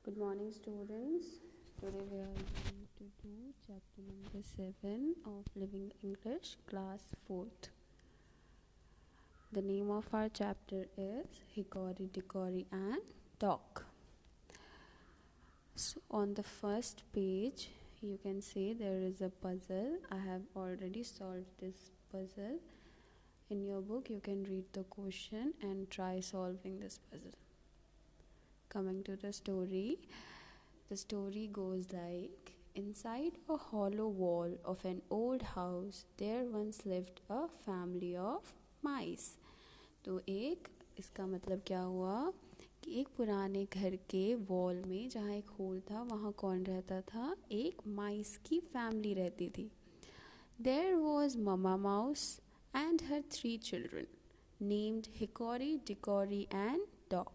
Good morning, students. Today we are going to do chapter number 7 of Living English, class 4th. The name of our chapter is Hickory Dickory and Dock. So on the first page, you can see there is a puzzle. I have already solved this puzzle. In your book, you can read the question and try solving this puzzle. Coming to the story goes like, inside a hollow wall of an old house, there once lived a family of mice. तो इसका मतलब क्या हुआ कि एक पुराने घर के वॉल में जहाँ एक होल था वहाँ कौन रहता था? एक माइस की फैमिली रहती थी. There was Mama Mouse and her 3 children named Hickory, Dickory and Dock.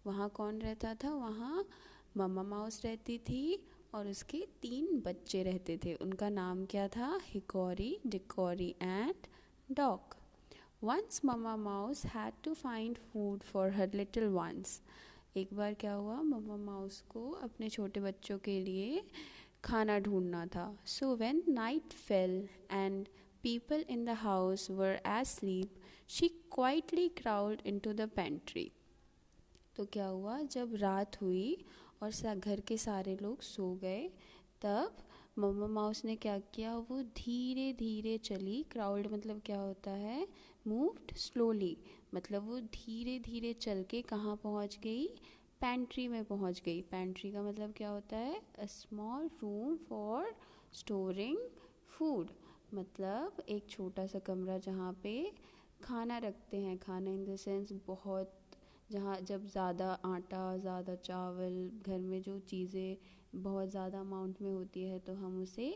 वहाँ कौन रहता था? वहाँ मम्मा माउस रहती थी और उसके 3 बच्चे रहते थे. उनका नाम क्या था? Hickory, Dickory and Dog. Once Mama Mouse had to find food for her little ones. एक बार क्या हुआ? मम्मा माउस को अपने छोटे बच्चों के लिए खाना ढूंढना था. So when night fell and people in the house were asleep, she quietly crawled into the pantry. तो क्या हुआ? जब रात हुई और घर के सारे लोग सो गए, तब मम्मा माउस ने क्या किया? वो धीरे धीरे चली. क्राउल्ड मतलब क्या होता है? Moved slowly. मतलब वो धीरे धीरे चल के कहाँ पहुँच गई? पैंट्री में पहुँच गई. पैंट्री का मतलब क्या होता है? A small room for storing food. मतलब एक छोटा सा कमरा जहाँ पे खाना रखते हैं. खाना इन द सेंस बहुत, जहाँ जब ज़्यादा आटा, ज़्यादा चावल, घर में जो चीज़ें बहुत ज़्यादा अमाउंट में होती है तो हम उसे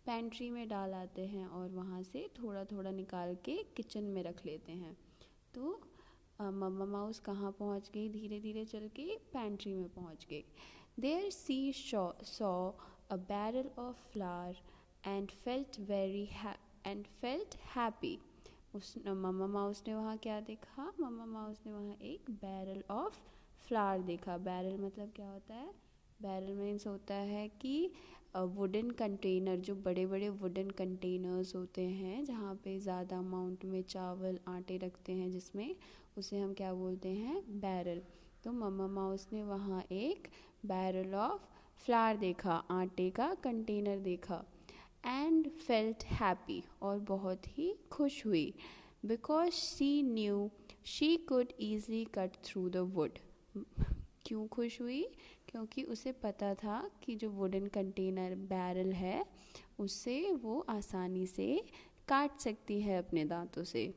पैंट्री में डाल आते हैं और वहाँ से थोड़ा थोड़ा निकाल के किचन में रख लेते हैं. तो मम्मा माउस कहाँ पहुँच गई? धीरे धीरे चल के पैंट्री में पहुँच गई. There she saw a barrel of flour and felt happy. उस मम्मा माउस ने वहाँ क्या देखा? मम्मा माउस ने वहाँ एक बैरल ऑफ फ्लावर देखा. बैरल मतलब क्या होता है? बैरल मीन्स होता है कि वुडन कंटेनर, जो बड़े बड़े वुडन कंटेनर्स होते हैं जहाँ पे ज़्यादा अमाउंट में चावल, आटे रखते हैं, जिसमें उसे हम क्या बोलते हैं? बैरल. तो मम्मा माउस ने वहाँ एक बैरल ऑफ फ्लावर देखा, आटे का कंटेनर देखा. एंड फेल्ट हैप्पी, और बहुत ही खुश हुई. Because she knew she could easily cut through the wood. क्यों खुश हुई? क्योंकि उसे पता था कि जो वुडन कंटेनर बैरल है उससे वो आसानी से काट सकती है अपने दांतों से.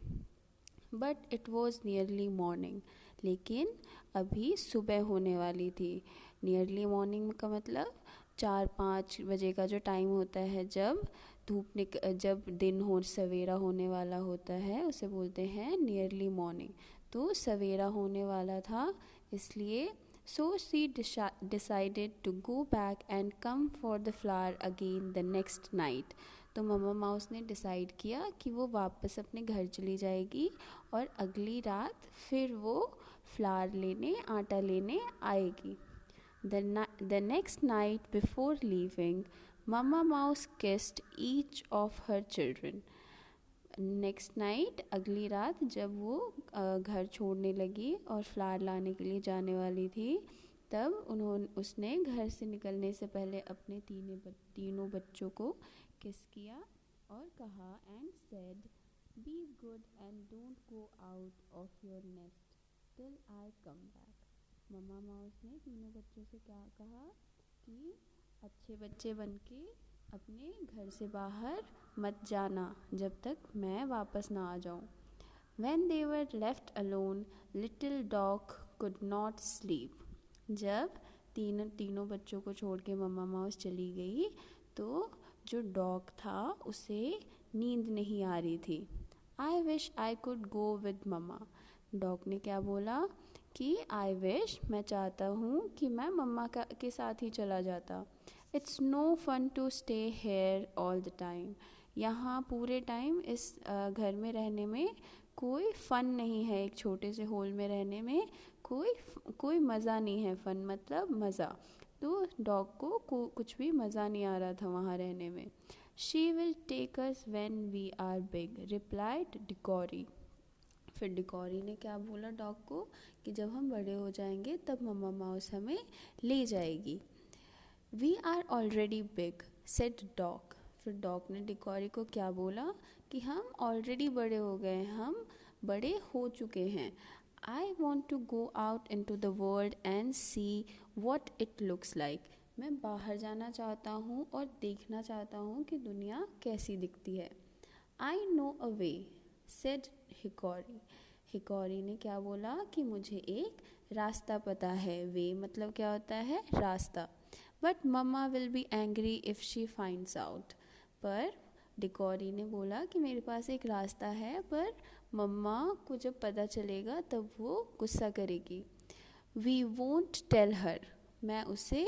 But it was nearly morning. लेकिन अभी सुबह होने वाली थी. नियरली मॉर्निंग का मतलब 4-5 बजे का जो टाइम होता है, जब दिन सवेरा होने वाला होता है, उसे बोलते हैं नियरली मॉर्निंग. तो सवेरा होने वाला था, इसलिए so she decided to go back and come for the flower again the next night. तो मम्मा माउस ने डिसाइड किया कि वो वापस अपने घर चली जाएगी और अगली रात फिर वो फ्लावर लेने, आटा लेने आएगी. The next night before leaving, Mama Mouse kissed each of her children. Next night, अगली रात, जब वो घर छोड़ने लगी और फ्लावर लाने के लिए जाने वाली थी, तब उसने घर से निकलने से पहले अपने तीनों बच्चों को किस किया और कहा, and said, be good and don't go out of your nest till I come back. Mama mouse ने तीनों बच्चों से क्या कहा कि अच्छे बच्चे बनके अपने घर से बाहर मत जाना जब तक मैं वापस ना आ जाऊं. When they were left alone, little dog could not sleep. जब तीनों बच्चों को छोड़ के मम्मा माउस चली गई तो जो डॉग था उसे नींद नहीं आ रही थी. I wish I could go with mama. Dog ने क्या बोला कि I wish, मैं चाहता हूँ कि मैं मम्मा के साथ ही चला जाता. It's no fun to stay here all the time. यहाँ पूरे टाइम इस घर में रहने में कोई फ़न नहीं है. एक छोटे से होल में रहने में कोई मज़ा नहीं है. फ़न मतलब मज़ा. तो डॉग को कुछ भी मज़ा नहीं आ रहा था वहाँ रहने में. She will take us when we are big, replied Dickory. फिर डिकोरी ने क्या बोला डॉग को कि जब हम बड़े हो जाएंगे तब मम्मा माउस हमें ले जाएगी. We are already big, said dog. फिर डॉग ने डिकोरी को क्या बोला कि हम ऑलरेडी बड़े हो गए, हम बड़े हो चुके हैं. I want to go out into the world and see what it looks like. मैं बाहर जाना चाहता हूँ और देखना चाहता हूँ कि दुनिया कैसी दिखती है. I know a way, said hickory. Hickory ने क्या बोला कि मुझे एक रास्ता पता है. वे मतलब क्या होता है, रास्ता. But mama will be angry if she finds out. पर डिकोरी ने बोला कि मेरे पास एक रास्ता है, पर मम्मा को जब पता चलेगा तब वो गुस्सा करेगी. We won't tell her. मैं उसे,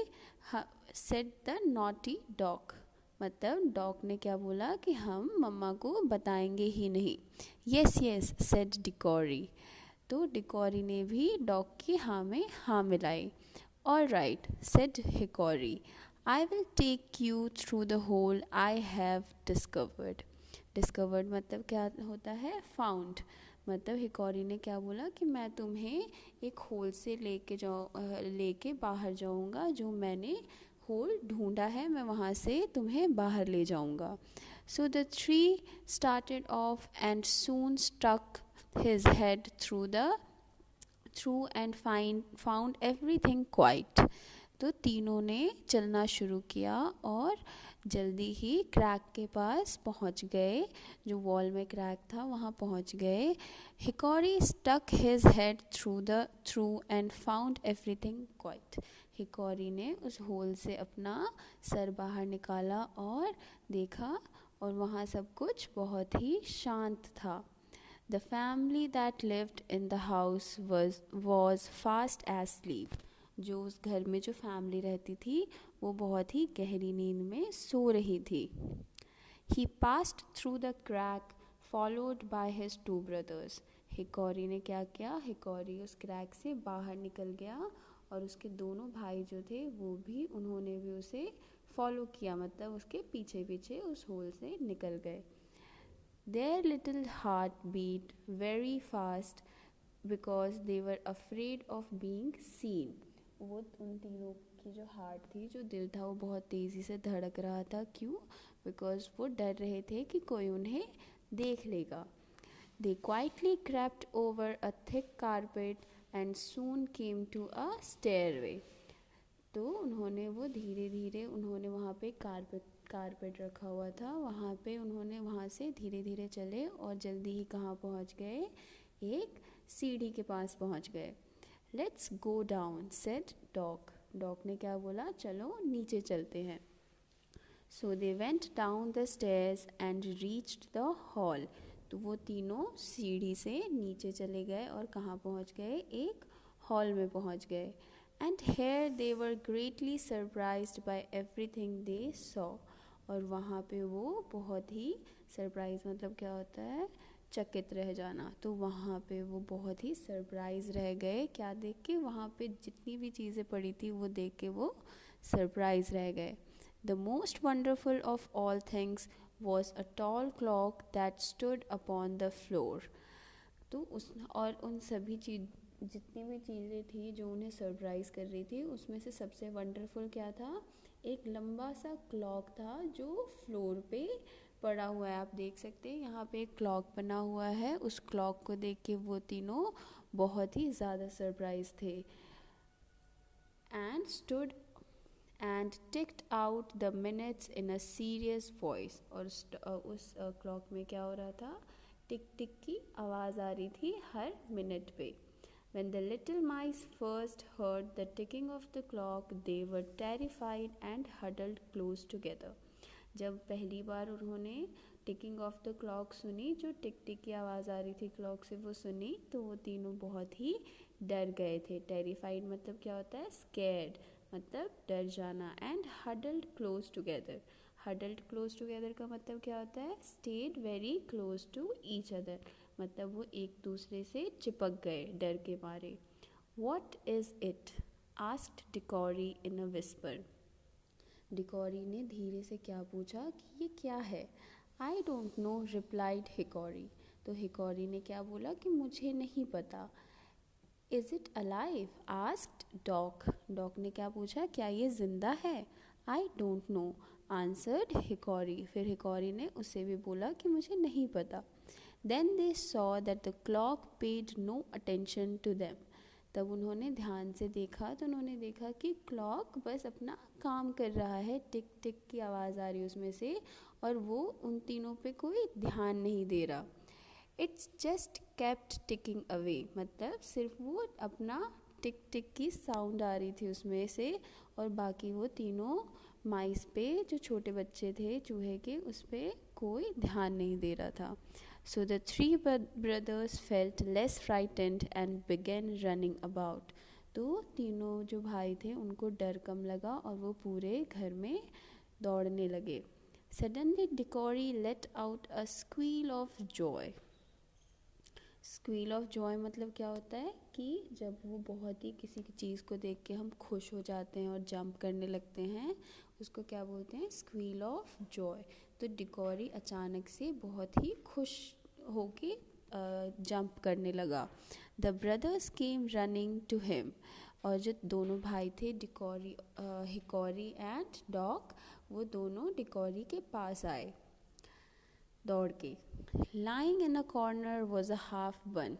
सेड द नॉटी डॉग. मतलब डॉग ने क्या बोला कि हम मम्मा को बताएंगे ही नहीं. Yes yes, said Dickory. तो डिकोरी ने भी डॉग की हाँ में हाँ मिलाई. All right, said Hickory. I will take you through the hole I have discovered. Discovered मतलब क्या होता है, फाउंड. मतलब हिकोरी ने क्या बोला कि मैं तुम्हें एक होल से लेके बाहर जाऊंगा. जो मैंने होल ढूंढा है मैं वहाँ से तुम्हें बाहर ले जाऊंगा. So the three started off and soon stuck his head through and found everything quiet. तो तीनों ने चलना शुरू किया और जल्दी ही क्रैक के पास पहुंच गए. जो वॉल में क्रैक था वहाँ पहुंच गए. Hickory stuck his head through and found everything quiet. Hickory ने उस होल से अपना सर बाहर निकाला और देखा और वहाँ सब कुछ बहुत ही शांत था. The family that lived in the house was fast asleep. जो उस घर में जो फैमिली रहती थी वो बहुत ही गहरी नींद में सो रही थी. He passed through the crack followed by his two brothers. Hickory ने क्या किया, हिकोरी उस क्रैक से बाहर निकल गया और उसके दोनों भाई जो थे उन्होंने भी उसे फॉलो किया. मतलब उसके पीछे पीछे उस होल से निकल गए. Their little heart beat very fast because they were afraid of being seen. वो उन तीनों की जो हार्ट थी, जो दिल था, वो बहुत तेज़ी से धड़क रहा था. क्यों? बिकॉज वो डर रहे थे कि कोई उन्हें देख लेगा. They quietly crept over a thick carpet and soon came to a stairway. तो उन्होंने वहाँ पे कारपेट रखा हुआ था, उन्होंने वहाँ से धीरे धीरे चले और जल्दी ही कहाँ पहुँच गए, एक सीढ़ी के पास पहुँच गए. Let's go down, said Dog. Dog ने क्या बोला, चलो नीचे चलते हैं. So they went down the stairs and reached the hall. तो वो तीनों सीढ़ी से नीचे चले गए और कहाँ पहुँच गए, एक हॉल में पहुँच गए. And here they were greatly surprised by everything they saw. और वहाँ पे वो बहुत ही सरप्राइज मतलब क्या होता है, चकित रह जाना. तो वहाँ पे वो बहुत ही सरप्राइज रह गए. क्या देख के, वहाँ पे जितनी भी चीज़ें पड़ी थी वो देख के वो सरप्राइज रह गए. The most wonderful of all things was a tall clock that stood upon the floor. तो उन सभी जितनी भी चीज़ें थी जो उन्हें सरप्राइज़ कर रही थी, उसमें से सबसे वंडरफुल क्या था, एक लंबा सा क्लॉक था जो फ्लोर पे पड़ा हुआ है. आप देख सकते हैं यहाँ पे एक क्लॉक बना हुआ है. उस क्लॉक को देख के वो तीनों बहुत ही ज़्यादा सरप्राइज थे. And stood and ticked out the minutes in a serious voice. और उस क्लॉक में क्या हो रहा था, टिक टिक की आवाज़ आ रही थी हर मिनट पे. When the little mice first heard the ticking of the clock, they were terrified and huddled close together. जब पहली बार उन्होंने टिकिंग ऑफ द क्लॉक सुनी, जो टिक टिक की आवाज़ आ रही थी क्लॉक से, वो सुनी तो वो तीनों बहुत ही डर गए थे. टेरिफाइड मतलब क्या होता है, स्कैर्ड मतलब डर जाना. And huddled close together. Huddled close together का मतलब क्या होता है, stayed very close to each other. मतलब वो एक दूसरे से चिपक गए डर के मारे. What is it, asked Dickory in a whisper. Dickory ने धीरे से क्या पूछा कि ये क्या है. I don't know replied Hickory. तो हिकॉरी ने क्या बोला कि मुझे नहीं पता. Is it alive asked dog. Dog ने क्या पूछा क्या ये जिंदा है. I don't know answered Hickory. फिर हिकॉरी ने उसे भी बोला कि मुझे नहीं पता. Then they saw that the clock paid no attention to them. तब उन्होंने ध्यान से देखा तो उन्होंने देखा कि क्लॉक बस अपना काम कर रहा है. टिक टिक की आवाज़ आ रही है उसमें से और वो उन तीनों पे कोई ध्यान नहीं दे रहा. It's just kept ticking away. मतलब सिर्फ वो अपना टिक टिक की साउंड आ रही थी उसमें से और बाकी वो तीनों माइस पे जो छोटे बच्चे थे चूहे के उस पर कोई ध्यान नहीं दे रहा था. So the three brothers felt less frightened and began running about. तो तीनों जो भाई थे उनको डर कम लगा और वो पूरे घर में दौड़ने लगे. Suddenly Dickory let out a squeal of joy. Squeal of Joy मतलब क्या होता है कि जब वो बहुत ही किसी की चीज़ को देख के हम खुश हो जाते हैं और जंप करने लगते हैं उसको क्या बोलते हैं स्क्वील ऑफ जॉय. तो डिकॉरी अचानक से बहुत ही खुश होके जंप करने लगा. The brothers came running to him. और जो दोनों भाई थे डिकॉरी हिकॉरी एंड डॉग वो दोनों डिकॉरी के पास आए दौड़ के. Lying in a corner was a half बन.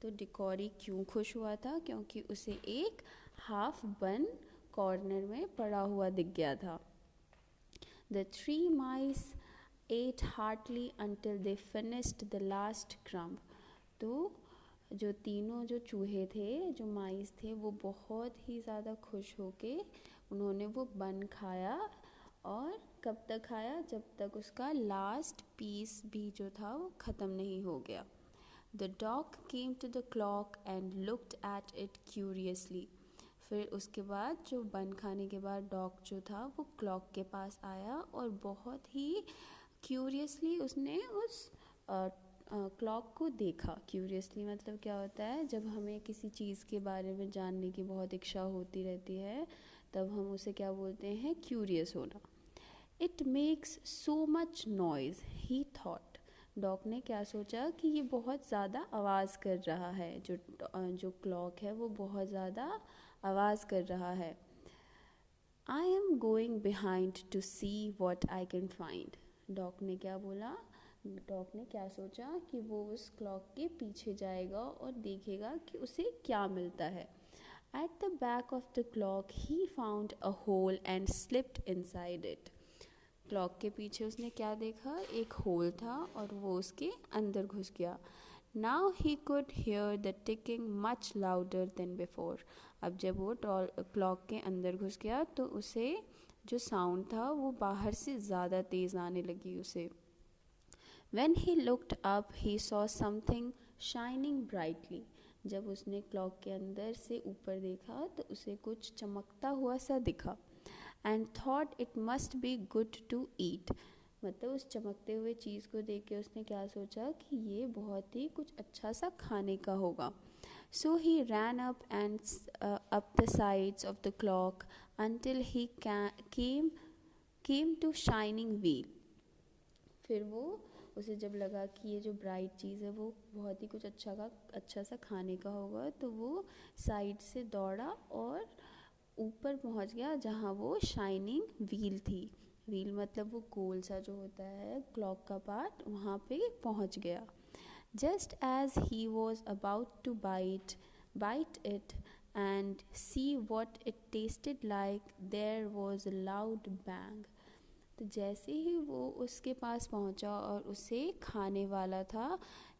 तो डिकॉरी क्यों खुश हुआ था क्योंकि उसे एक हाफ बन कॉर्नर में पड़ा हुआ दिख गया था. The three mice ate heartily until they finished the last crumb. तो जो तीनों जो चूहे थे जो माइस थे वो बहुत ही ज़्यादा खुश होके उन्होंने वो बन खाया. और कब तक खाया जब तक उसका लास्ट पीस भी जो था वो ख़त्म नहीं हो गया. The dog came to the clock and looked at it curiously. फिर उसके बाद जो बन खाने के बाद डॉग जो था वो क्लॉक के पास आया और बहुत ही क्यूरियसली उसने उस क्लॉक को देखा. क्यूरियसली मतलब क्या होता है जब हमें किसी चीज़ के बारे में जानने की बहुत इच्छा होती रहती है तब हम उसे क्या बोलते हैं क्यूरियस होना. It makes so much noise he thought. Dog ने क्या सोचा कि ये बहुत ज़्यादा आवाज़ कर रहा है. जो क्लॉक है वो बहुत ज़्यादा आवाज़ कर रहा है. I am going behind to see what I can find. Dog ने क्या बोला. डॉग ने क्या सोचा कि वो उस क्लॉक के पीछे जाएगा और देखेगा कि उसे क्या मिलता है. At the back of the clock he found a hole and slipped inside it. Clock के पीछे उसने क्या देखा एक होल था और वो उसके अंदर घुस गया. Now he could hear the ticking much louder than before. अब जब वो क्लॉक के अंदर घुस गया तो उसे जो साउंड था वो बाहर से ज़्यादा तेज़ आने लगी उसे. When he looked up he saw something shining brightly. जब उसने क्लॉक के अंदर से ऊपर देखा तो उसे कुछ चमकता हुआ सा दिखा. And thought it must be good to eat. मतलब उस चमकते हुए चीज़ को देख के उसने क्या सोचा कि ये बहुत ही कुछ अच्छा सा खाने का होगा. So he ran up and up the sides of the clock until he came to shining wheel. फिर वो उसे जब लगा कि ये जो ब्राइट चीज़ है वो बहुत ही कुछ अच्छा सा खाने का होगा तो वो साइड से दौड़ा और ऊपर पहुंच गया जहाँ वो शाइनिंग व्हील थी. व्हील मतलब वो गोल सा जो होता है क्लॉक का पार्ट वहाँ पे पहुंच गया. Just as he was about to bite it and see what it tasted like there was a loud bang. तो जैसे ही वो उसके पास पहुंचा और उसे खाने वाला था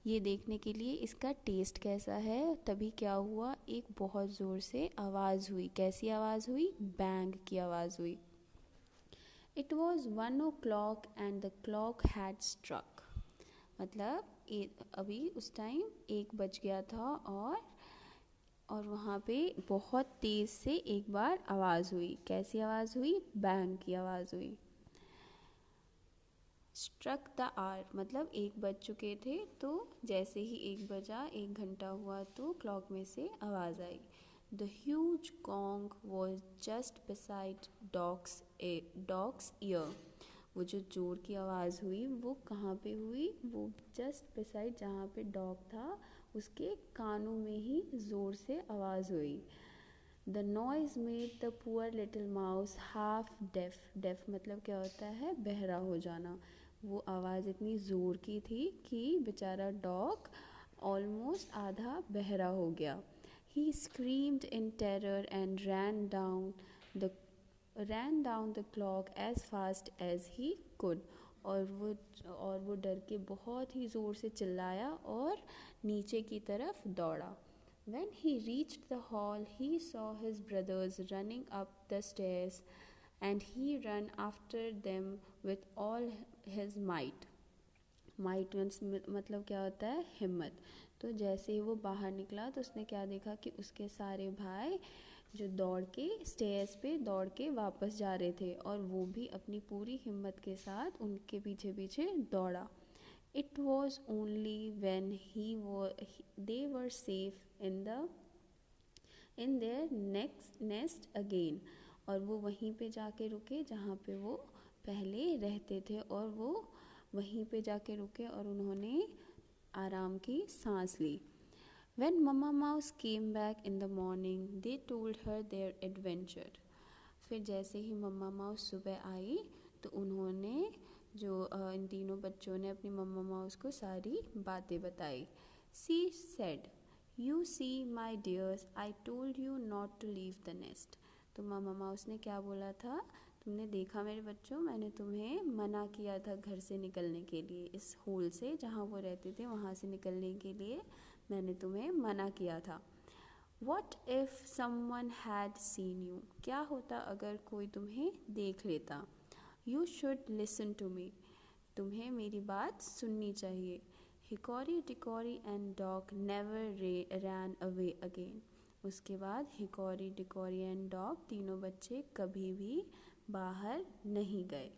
ये देखने के लिए इसका टेस्ट कैसा है तभी क्या हुआ एक बहुत ज़ोर से आवाज़ हुई. कैसी आवाज़ हुई बैंग की आवाज़ हुई. It was 1 o'clock and the clock had struck. मतलब अभी उस टाइम 1 बज गया था और वहाँ पे बहुत तेज़ से एक बार आवाज़ हुई. कैसी आवाज़ हुई बैंग की आवाज़ हुई. स्ट्रक द आवर मतलब 1 बज चुके थे तो जैसे ही 1 बजा 1 घंटा हुआ तो क्लॉक में से आवाज़ आई. The huge gong was just beside dog's ear. वो जो जोर की आवाज़ हुई वो कहाँ पे हुई? वो जस्ट बिसाइड जहाँ पे डॉग था उसके कानों में ही ज़ोर से आवाज़ हुई. The noise made the poor little mouse half deaf. Deaf मतलब क्या होता है? बहरा हो जाना. वो आवाज़ इतनी ज़ोर की थी कि बेचारा डॉग ऑलमोस्ट आधा बहरा हो गया. He screamed in terror and the ran down the clock as fast as he could. और वो डर के बहुत ही ज़ोर से चिल्लाया और नीचे की तरफ दौड़ा. When he reached the hall, he saw his brothers running up the stairs, and he ran after them with all his might. Might मतलब क्या होता है? हिम्मत. तो जैसे ही वो बाहर निकला तो उसने क्या देखा कि उसके सारे भाई जो दौड़ के स्टेयर्स पे दौड़ के वापस जा रहे थे और वो भी अपनी पूरी हिम्मत के साथ उनके पीछे पीछे दौड़ा. It was only when they were safe in their next nest again. और वो वहीं पे जाके रुके जहाँ पे वो पहले रहते थे और वो वहीं पे जाके रुके और उन्होंने आराम की सांस ली. When Mama Mouse came back in the morning, they told her their adventure. फिर जैसे ही मम्मा माउस सुबह आई तो उन्होंने इन तीनों बच्चों ने अपनी मम्मा माउस को सारी बातें बताई. She said, "You see, my dears, I told you not to leave the nest." तो मम्मा माउस ने क्या बोला था? तुमने देखा मेरे बच्चों, मैंने तुम्हें मना किया था घर से निकलने के लिए. इस होल से जहाँ वो रहते थे वहाँ से निकलने के लिए मैंने तुम्हें मना किया था. What if someone had seen you? क्या होता अगर कोई तुम्हें देख लेता? You should listen to me. तुम्हें मेरी बात सुननी चाहिए. Hickory Dickory and Dock never ran away again. उसके बाद हिकॉरी डिकॉरी एंड डॉग तीनों बच्चे कभी भी बाहर नहीं गए.